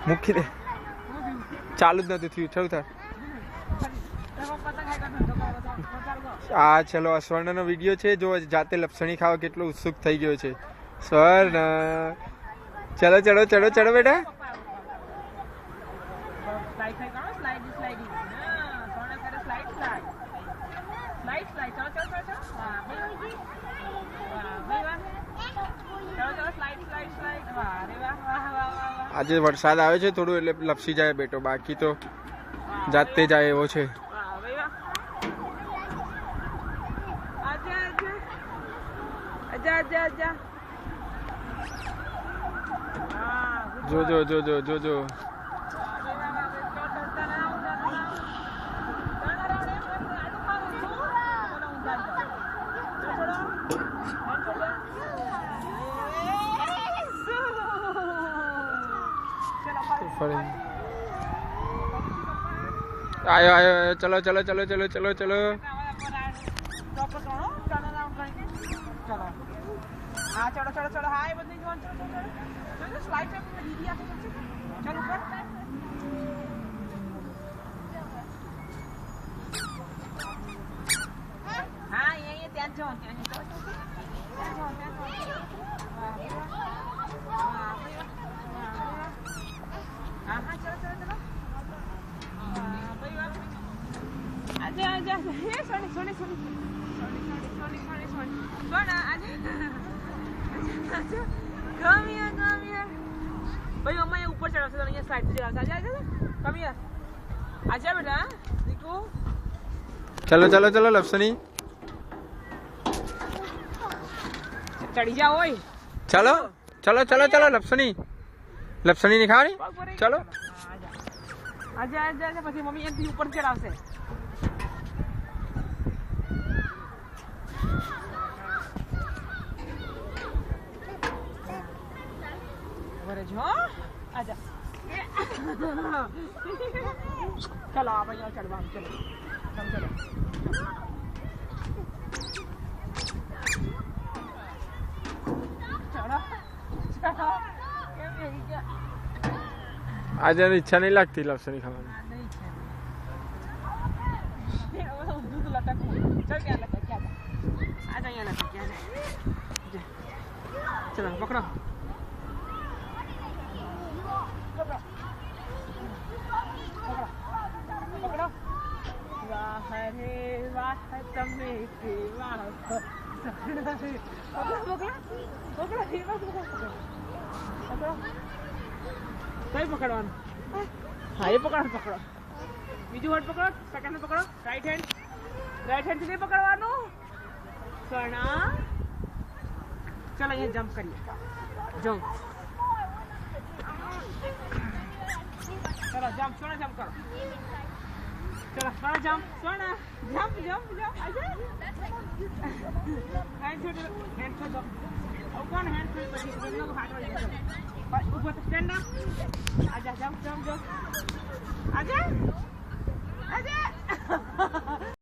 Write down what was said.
મૂકી દે ચાલુ જ નથી થયું ચાલુ થાય આ ચલો સ્વર્ણનો વિડીયો છે જો જાતે લપસણી ખાવા કેટલો ઉત્સુક થઈ ગયો છે સ્વર્ણ ચલો ચલો ચલો ચલો બેટા આજે વરસાદ આવે છે થોડું એટલે લપસી જાય બેટો બાકી તો જાતે જાય એવો છે જો જો જો જો જો જો आयो आयो चलो चलो चलो चलो चलो चलो हाँ चलो चलो चलो हाय बंदे जवान चलो चलो चलो स्लाइड पे दीदी आके चल ऊपर हाँ ये त्याग जाओ हाँ हाँ चलो चलो चलो आजा आजा ये सोनी सोनी सोनी सोनी सोनी सोनी सोनी सोना आजा आजा come here भाई मम्मा ये ऊपर चढ़ा से ये साइड से चढ़ा आजा आजा come here आजा बेटा देखो चलो चलो चलो लपसनी चढ़ी जा ओए चलो चलो चलो चलो लपसनी लपसनी नहीं खानी चलो आजा आजा आजा પછી મમ્મી એનથી ઉપર ચડાવશે બરે જો આજા ચલો આ ભાઈ ચડવા ચલો ચલો ચલો ચલો ચલો કેમ નહીં ગયા आज इच्छा नहीं लगती लपसनी खाने दूध लटक चल क्या लटक क्या आ जा यहाँ लटक क्या चलो पकड़ो पकड़ो वाह रे वाह तमे के वाह पकड़ो पकड़ो पकड़ो पकड़ो कहीं पकड़वान हाँ ये पकड़ पकड़ो बीजू हाथ पकड़ो सेकंड में पकड़ो राइट हैंड से नहीं पकड़वानो सोना चलो ये जंप करिए जंप चलो जंप सोना जंप करो चलो सोना जंप सोना जंप जंप जंप आजा हैंड छोड़ कौन हैंड छोड़ पड़ी दोनों को हाथ वाले ऊपर स्टैंड अप आजा जंप जंप जंप आजा आजा